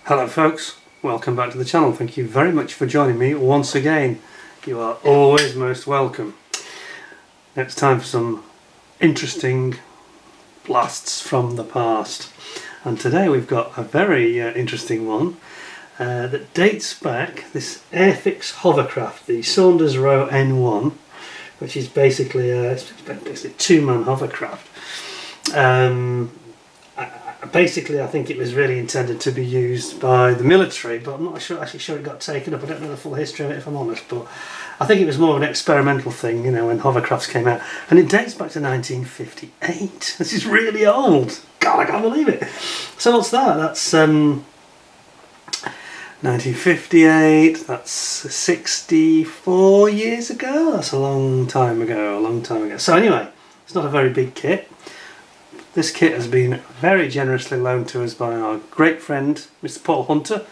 Hello folks, welcome back to the channel. Thank you very much for joining me once again. You are always most welcome. Now it's time for some interesting blasts from the past. And today we've got a very interesting one that dates back, this Airfix hovercraft, the Saunders Roe N1, which is basically a two-man hovercraft. Basically, I think it was really intended to be used by the military, but I'm not actually sure it got taken up. I don't know the full history of it, if I'm honest, but I think it was more of an experimental thing, you know, when hovercrafts came out. And it dates back to 1958. This is really old. God, I can't believe it. So what's that? That's 1958. That's 64 years ago. That's a long time ago, So anyway, it's not a very big kit. This kit has been very generously loaned to us by our great friend Mr. Paul Hunter,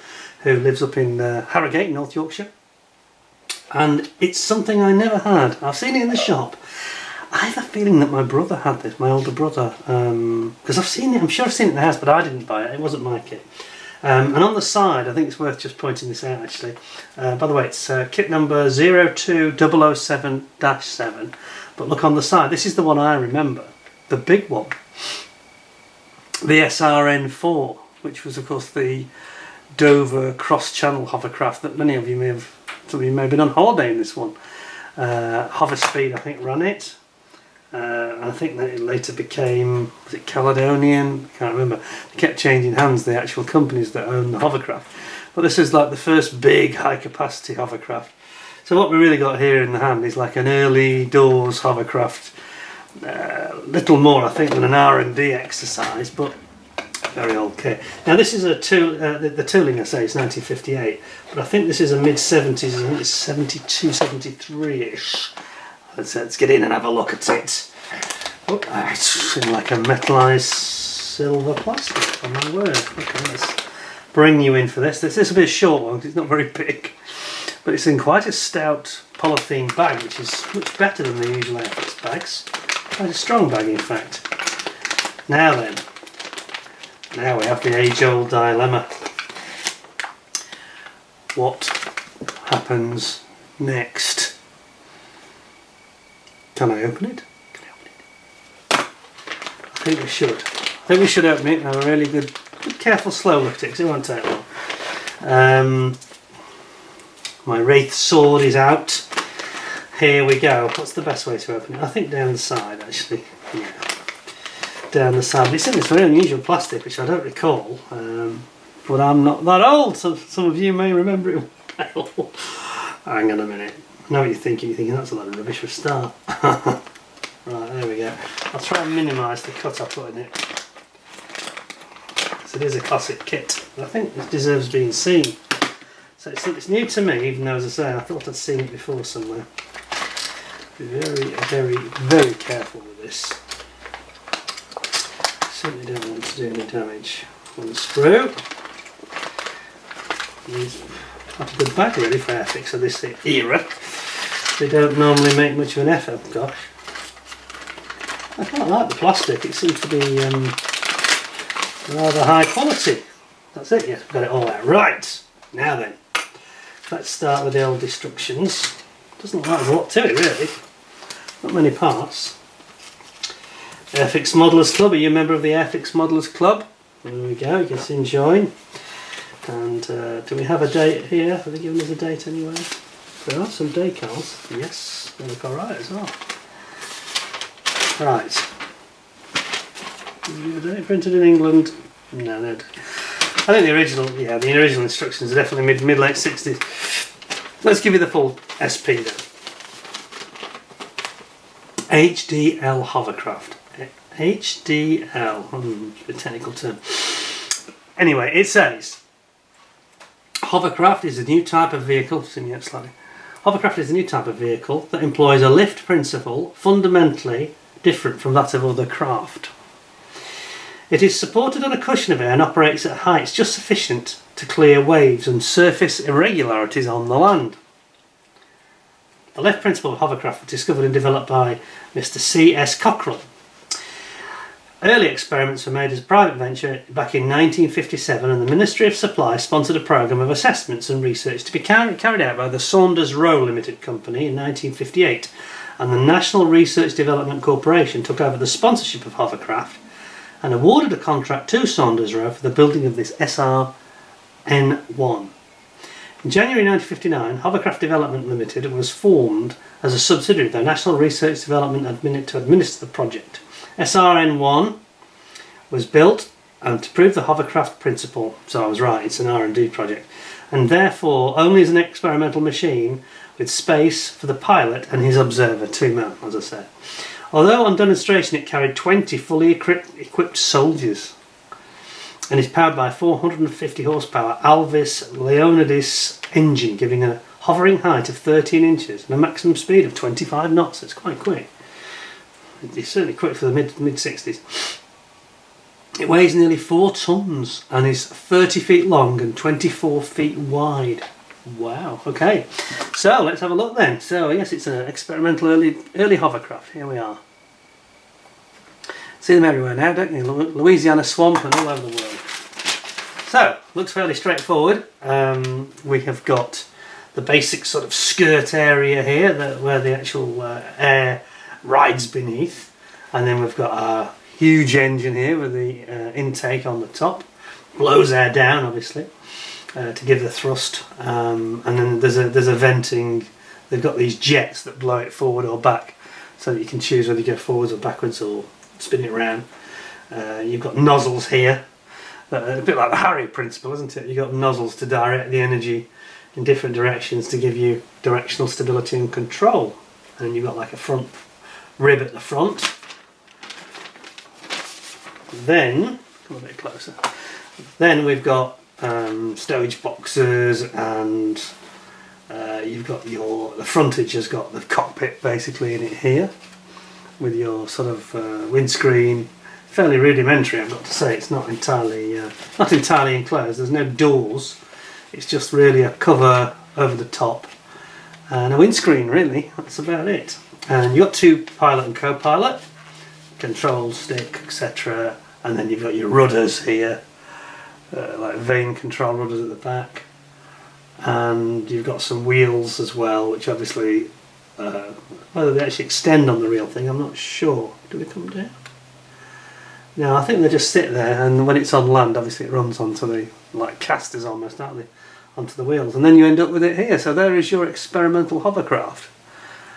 who lives up in Harrogate, North Yorkshire. And it's something I never had. I've seen it in the shop. I have a feeling that my brother had this, my older brother, because I've seen it, I'm sure I've seen it in the house, but I didn't buy it, it wasn't my kit. And on the side, I think it's worth just pointing this out actually. By the way, it's kit number 02007-7, but look on the side, this is the one I remember, the big one. The SR-N4, which was of course the Dover cross-channel hovercraft that many of you may have been on holiday in this one. Hover Speed, I think, ran it. I think that it later became, was it Caledonian? I can't remember. They kept changing hands, the actual companies that own the hovercraft. But this is like the first big high-capacity hovercraft. So what we really got here in the hand is like an early doors hovercraft. Little more, I think, than an R&D exercise, but very old kit. Now this is a the tooling I say is 1958, but I think this is a mid-70s. I think it's 72, 73-ish. Let's get in and have a look at it. Oh, it's in like a metallised silver plastic. Oh my word! Okay, let's bring you in for this. This will be a short one because it's not very big, but it's in quite a stout polythene bag, which is much better than the usual Airfix bags. Quite a strong bag, in fact. Now then, now we have the age-old dilemma. What happens next? Can I open it? Can I open it? I think we should. I think we should open it and have a really good careful, slow look at it, because it won't take long. My Wraith sword is out. Here we go. What's the best way to open it? I think down the side, actually. Yeah. Down the side. It's in this very unusual plastic, which I don't recall. But I'm not that old, so some of you may remember it well. Hang on a minute. I know what you're thinking. You're thinking that's a lot of rubbish for a start. Right, there we go. I'll try and minimise the cut I put in it. So it is a classic kit. But I think it deserves being seen. So it's new to me, even though, as I say, I thought I'd seen it before somewhere. Be very, very careful with this. Certainly don't want to do any damage on the screw. It's quite a good bag really for Airfix of this era. They don't normally make much of an effort. Gosh, I quite like the plastic. It seems to be rather high quality. That's it. Yes, we've got it all out. Right, now then, let's start with the old instructions. Doesn't look like there's a lot to it really. Not many parts. Airfix Modelers Club. Are you a member of the Airfix Modelers Club? There we go, you can see and join. And do we have a date here? Have they given us a date anyway? There are some decals. Yes, they look alright as well. Right. Printed in England? No, no. I think the original instructions are definitely mid-late 60s. Let's give you the full SP then. HDL hovercraft. HDL, a technical term. Anyway, it says hovercraft is a new type of vehicle. Hovercraft is a new type of vehicle that employs a lift principle fundamentally different from that of other craft. It is supported on a cushion of air and operates at heights just sufficient to clear waves and surface irregularities on the land. The lift principle of hovercraft was discovered and developed by Mr. C.S. Cockrell. Early experiments were made as a private venture back in 1957, and the Ministry of Supply sponsored a programme of assessments and research to be carried out by the Saunders Roe Limited Company in 1958, and the National Research Development Corporation took over the sponsorship of Hovercraft and awarded a contract to Saunders Roe for the building of this SR-N1. In January 1959, Hovercraft Development Limited was formed as a subsidiary of the National Research Development to administer the project. SR-N1 was built and to prove the hovercraft principle, so I was right, it's an R&D project, and therefore only as an experimental machine with space for the pilot and his observer, 2 men, as I said. Although on demonstration it carried 20 fully equipped soldiers and is powered by a 450 horsepower Alvis Leonidas engine, giving a hovering height of 13 inches and a maximum speed of 25 knots. It's quite quick. It's certainly quick for the mid-60s. It weighs nearly 4 tonnes and is 30 feet long and 24 feet wide. Wow, okay. So let's have a look then. So yes, it's an experimental early hovercraft. Here we are. See them everywhere now, don't you? Louisiana swamp and all over the world. So, looks fairly straightforward. We have got the basic sort of skirt area here where the actual air rides beneath, and then we've got our huge engine here with the intake on the top, blows air down obviously to give the thrust, and then there's a venting. They've got these jets that blow it forward or back, so that you can choose whether you go forwards or backwards or spin it around. You've got nozzles here, a bit like the Harry principle, isn't it? You've got nozzles to direct the energy in different directions to give you directional stability and control, and you've got like a front rib at the front. Then, come a bit closer, then we've got stowage boxes, and you've got the frontage has got the cockpit basically in it here, with your sort of windscreen. Fairly rudimentary, I've got to say. It's not entirely enclosed. There's no doors. It's just really a cover over the top and a windscreen, really. That's about it. And you've got 2 pilot and co-pilot, control stick, etc. And then you've got your rudders here, like vane control rudders at the back. And you've got some wheels as well, which obviously, whether they actually extend on the real thing, I'm not sure. Do they come down? No, I think they just sit there, and when it's on land, obviously it runs onto the, like casters almost, aren't they? Onto the wheels, and then you end up with it here. So there is your experimental hovercraft.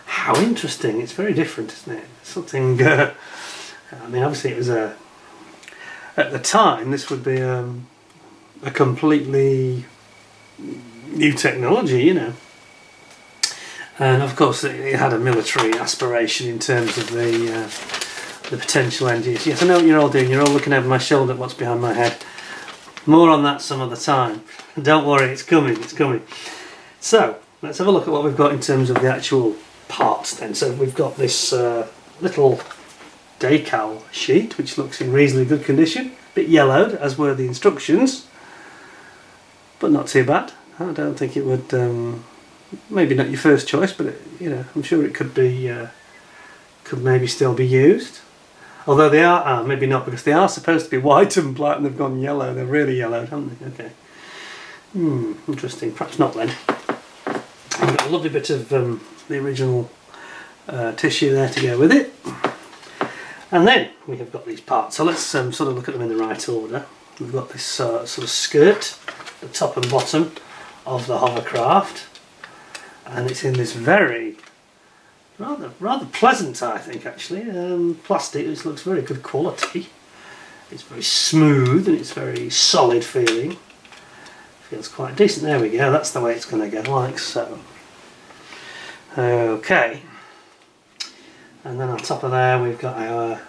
How interesting! It's very different, isn't it? Something. I mean, obviously it was at the time this would be a completely new technology, you know. And of course, it had a military aspiration in terms of the potential end use. Yes, I know what you're all doing. You're all looking over my shoulder at what's behind my head. More on that some other time. Don't worry, it's coming. It's coming. So let's have a look at what we've got in terms of the actual parts then. So we've got this little decal sheet which looks in reasonably good condition, a bit yellowed as were the instructions, but not too bad. I don't think it would, maybe not your first choice, but you know, I'm sure it could be, could maybe still be used. Although they are, maybe not, because they are supposed to be white and black and they've gone yellow. They're really yellowed, haven't they? Okay. Interesting. Perhaps not then. I've got a lovely bit of the original tissue there to go with it. And then we have got these parts. So let's sort of look at them in the right order. We've got this sort of skirt, the top and bottom of the hovercraft. And it's in this very rather pleasant, I think, actually, plastic. This looks very good quality. It's very smooth and it's very solid feeling. Feels quite decent. There we go, that's the way it's going to go, like so. Okay, and then on top of there we've got our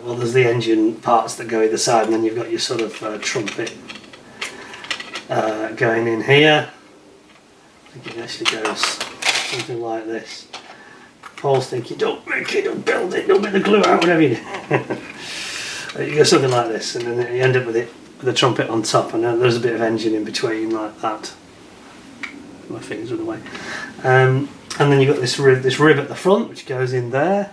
well, there's the engine parts that go either side, and then you've got your sort of trumpet going in here. I think it actually goes something like this. Paul's thinking, don't make it, don't build it, don't make the glue out, whatever you do. You go something like this, and then you end up with it with the trumpet on top, and then there's a bit of engine in between like that. My fingers are in the way. And then you've got this rib at the front, which goes in there.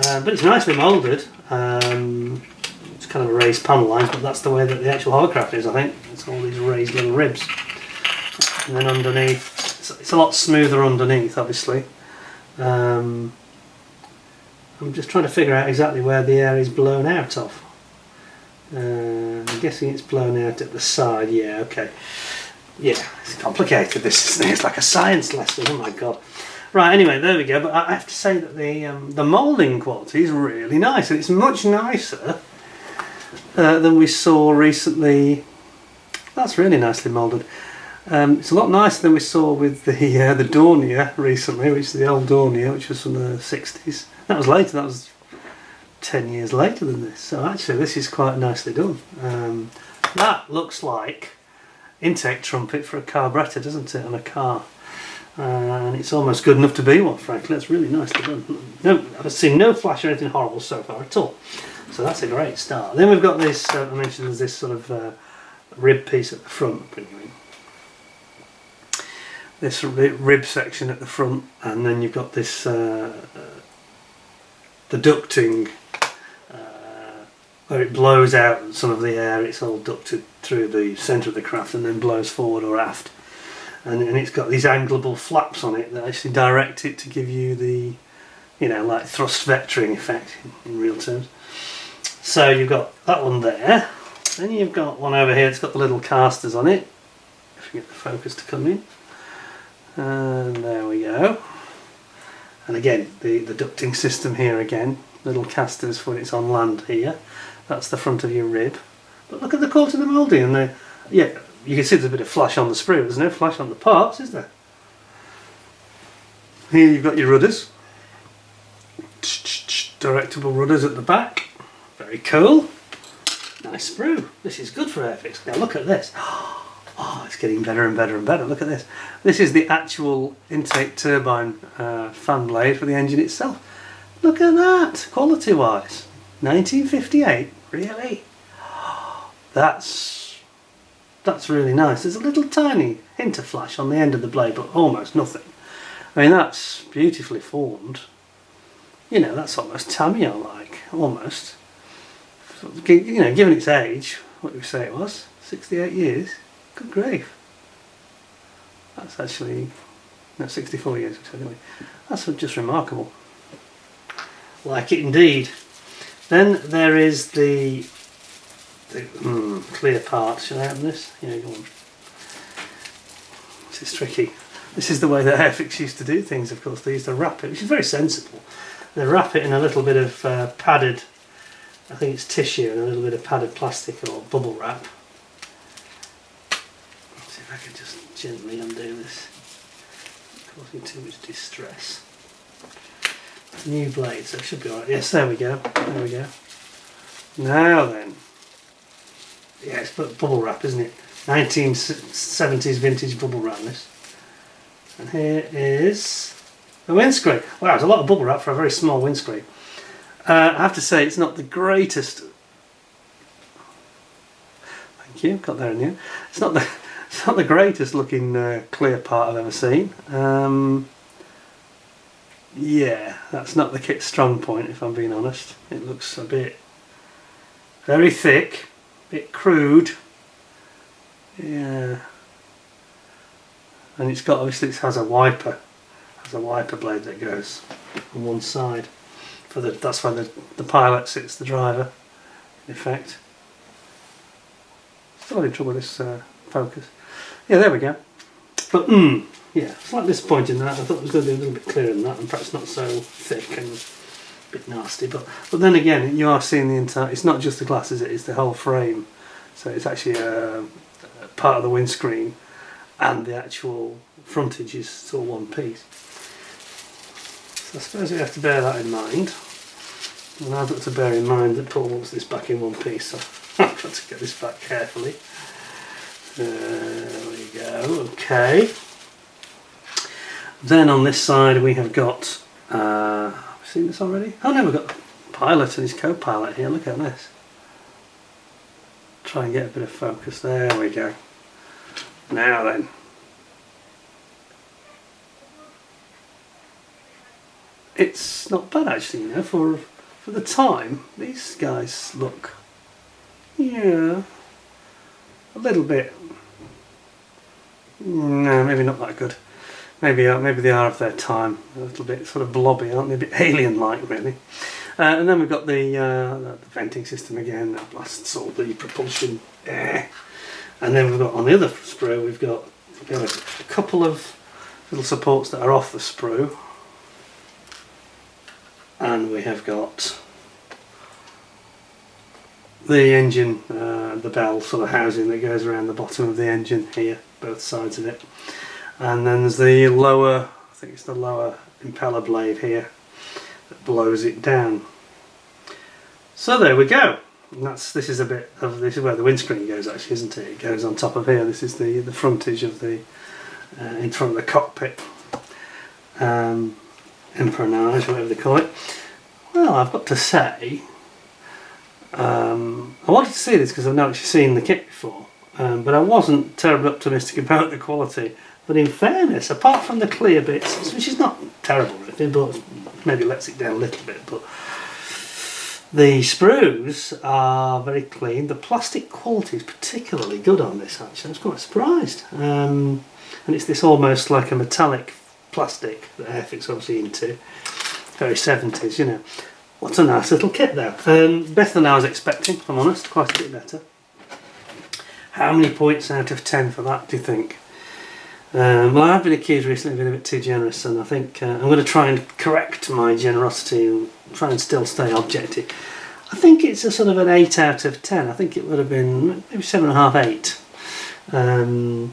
but it's nicely moulded. It's kind of raised panel lines, but that's the way that the actual hovercraft is, I think. It's all these raised little ribs. And then underneath, it's a lot smoother underneath, obviously. I'm just trying to figure out exactly where the air is blown out of. I'm guessing it's blown out at the side. Yeah, okay. Yeah, it's complicated, this, isn't it? It's like a science lesson, oh my god. Right, anyway, there we go. But I have to say that the moulding quality is really nice, and it's much nicer than we saw recently. That's really nicely moulded. It's a lot nicer than we saw with the Dornier recently, which is the old Dornier, which was from the 60s. That was later, that was 10 years later than this. So actually this is quite nicely done. That looks like intake trumpet for a carburettor, doesn't it, on a car? And it's almost good enough to be one, frankly. It's really nicely done. No, I've seen no flash or anything horrible so far at all. So that's a great start. Then we've got this, I mentioned there's this sort of rib piece at the front. This rib section at the front, and then you've got this the ducting where it blows out some of the air. It's all ducted through the centre of the craft and then blows forward or aft, and it's got these angleable flaps on it that actually direct it to give you the, you know, like thrust vectoring effect in real terms. So you've got that one there, then you've got one over here. It's got the little casters on it, if you get the focus to come in. And there we go. And again, the ducting system here again, little casters when it's on land here. That's the front of your rib. But look at the quality of the moulding, and yeah, you can see there's a bit of flash on the sprue. There's no flash on the parts, is there? Here you've got your rudders, directable rudders at the back. Very cool. Nice sprue. This is good for Airfix. Now look at this. Oh, it's getting better and better and better. Look at this. This is the actual intake turbine fan blade for the engine itself. Look at that, quality-wise. 1958, really? That's really nice. There's a little tiny hint of flash on the end of the blade, but almost nothing. I mean, that's beautifully formed. You know, that's almost Tamiya-like, almost. You know, given its age, what did we say it was? 68 years. Good grief. That's actually, no, 64 years anyway. That's just remarkable. Like it indeed. Then there is the clear part. Should I open this? Yeah, go on. This is tricky. This is the way that Airfix used to do things, of course. They used to wrap it, which is very sensible. They wrap it in a little bit of padded, I think it's tissue, and a little bit of padded plastic or bubble wrap. I can just gently undo this, causing too much distress. New blade, so it should be alright. Yes, there we go. There we go. Now then, yeah, it's bubble wrap, isn't it? 1970s vintage bubble wrap. This, and here is the windscreen. Wow, there's a lot of bubble wrap for a very small windscreen. I have to say, it's not the greatest. Thank you. Got there in the end. It's not the greatest looking clear part I've ever seen. Yeah, that's not the kit's strong point, if I'm being honest. It looks a bit very thick, a bit crude. Yeah, and it's got, obviously it has a wiper blade that goes on one side. That's why the pilot sits the driver, in effect. Still having trouble with this focus. Yeah, there we go. But yeah, slightly disappointed in that. I thought it was going to be a little bit clearer than that, and perhaps not so thick and a bit nasty. But then again, you are seeing the entire. It's not just the glass, is it? It's the whole frame. So it's actually a part of the windscreen, and the actual frontage is all one piece. So I suppose we have to bear that in mind. And I've got to bear in mind that Paul wants this back in one piece, so I've got to get this back carefully. There we go, okay. Then on this side we have got, have we seen this already? Oh no, we've got the pilot and his co-pilot here, look at this. Try and get a bit of focus, there we go. Now then. it's not bad actually, you know, for the time. These guys look, yeah, a little bit, no, maybe not that good. Maybe they are of their time. A little bit sort of blobby, aren't they? A bit alien-like, really. And then we've got the venting system again. That blasts all the propulsion air. And then we've got on the other sprue, we've got a couple of little supports that are off the sprue, and we have got the engine, the bell sort of housing that goes around the bottom of the engine here, both sides of it. And then there's the lower, I think it's the lower impeller blade here that blows it down. So there we go. And this is where the windscreen goes actually, isn't it? It goes on top of here. This is the frontage of the in front of the cockpit, empennage, whatever they call it. Well, I've got to say, I wanted to see this because I've not actually seen the kit before, but I wasn't terribly optimistic about the quality. But in fairness, apart from the clear bits, which is not terrible really, but maybe lets it down a little bit, but the sprues are very clean. The plastic quality is particularly good on this actually. I was quite surprised. And it's this almost like a metallic plastic that Airfix obviously into. Very 70s, you know. What a nice little kit though. Better than I was expecting, if I'm honest, quite a bit better. How many points out of 10 for that, do you think? Well, I've been accused recently of being a bit too generous, and I think I'm going to try and correct my generosity and try and still stay objective. I think it's a sort of an 8 out of 10. I think it would have been maybe 7.5, 8.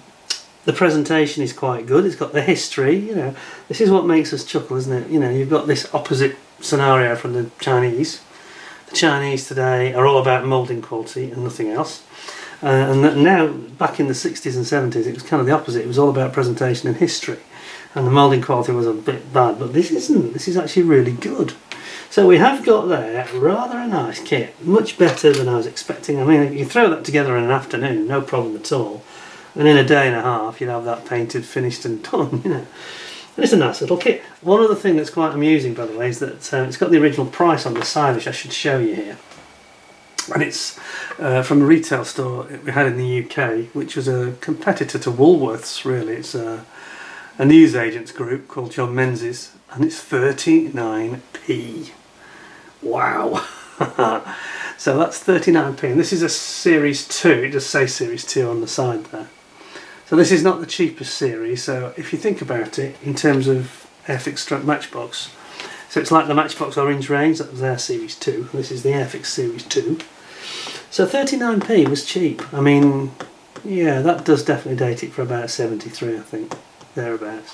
The presentation is quite good. It's got the history, you know. This is what makes us chuckle, isn't it? You know, you've got this opposite scenario from the Chinese. The Chinese today are all about moulding quality and nothing else. And now, back in the 60s and 70s, it was kind of the opposite. It was all about presentation and history. And the moulding quality was a bit bad, but this isn't. This is actually really good. So we have got there rather a nice kit. Much better than I was expecting. I mean, you throw that together in an afternoon, no problem at all. And in a day and a half, you'd have that painted, finished and done, you know. And it's a nice little kit. One other thing that's quite amusing, by the way, is that it's got the original price on the side, which I should show you here. And it's from a retail store we had in the UK, which was a competitor to Woolworths, really. It's a newsagents group called John Menzies, and it's 39p. Wow. So that's 39p, and this is a Series 2. It does say Series 2 on the side there. So this is not the cheapest series, so if you think about it in terms of Airfix stroke Matchbox, so it's like the Matchbox Orange range, that was their Series 2, this is the Airfix Series 2. So 39p was cheap. I mean, yeah, that does definitely date it for about 73, I think, thereabouts.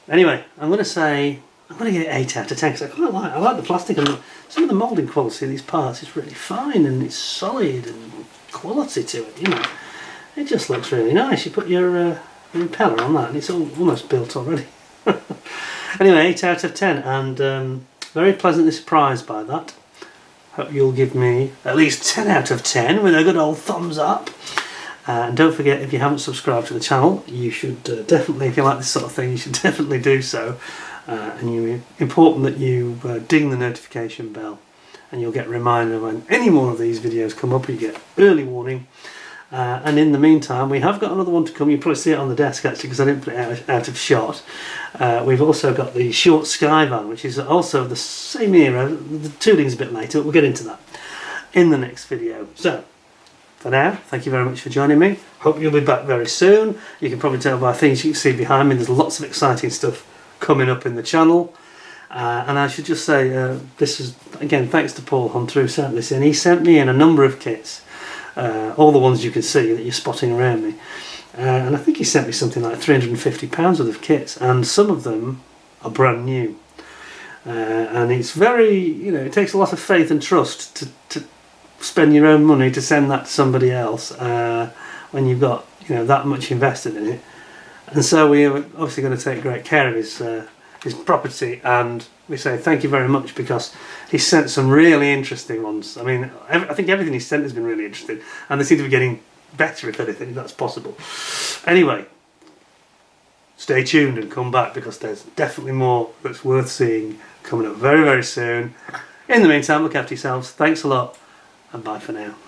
Anyway, I'm going to give it 8 out of 10 because I like the plastic, and some of the moulding quality of these parts is really fine and it's solid and quality to it, you know. It just looks really nice. You put your impeller on that and it's almost built already. Anyway, 8 out of 10, and very pleasantly surprised by that. Hope you'll give me at least 10 out of 10 with a good old thumbs up. And don't forget, if you haven't subscribed to the channel, you should definitely, if you like this sort of thing, you should definitely do so. And it's important that you ding the notification bell, and you'll get reminded when any more of these videos come up. You get early warning. And in the meantime, we have got another one to come. You probably see it on the desk actually, because I didn't put it out of shot. We've also got the short Skyvan, which is also the same era. The tooling's a bit later, but we'll get into that in the next video. So for now, thank you very much for joining me. Hope you'll be back very soon. You can probably tell by things you can see behind me, there's lots of exciting stuff coming up in the channel. And I should just say, this is, again, thanks to Paul Hunter who sent this in. He sent me in a number of kits. All the ones you can see that you're spotting around me, and I think he sent me something like £350 worth of kits, and some of them are brand new, and it's very, you know, it takes a lot of faith and trust to spend your own money to send that to somebody else when you've got, you know, that much invested in it. And so we are obviously going to take great care of his property, and we say thank you very much because he sent some really interesting ones. I mean, I think everything he sent has been really interesting, and they seem to be getting better, if anything, if that's possible. Anyway, stay tuned and come back, because there's definitely more that's worth seeing coming up very, very soon. In the meantime, look after yourselves. Thanks a lot, and bye for now.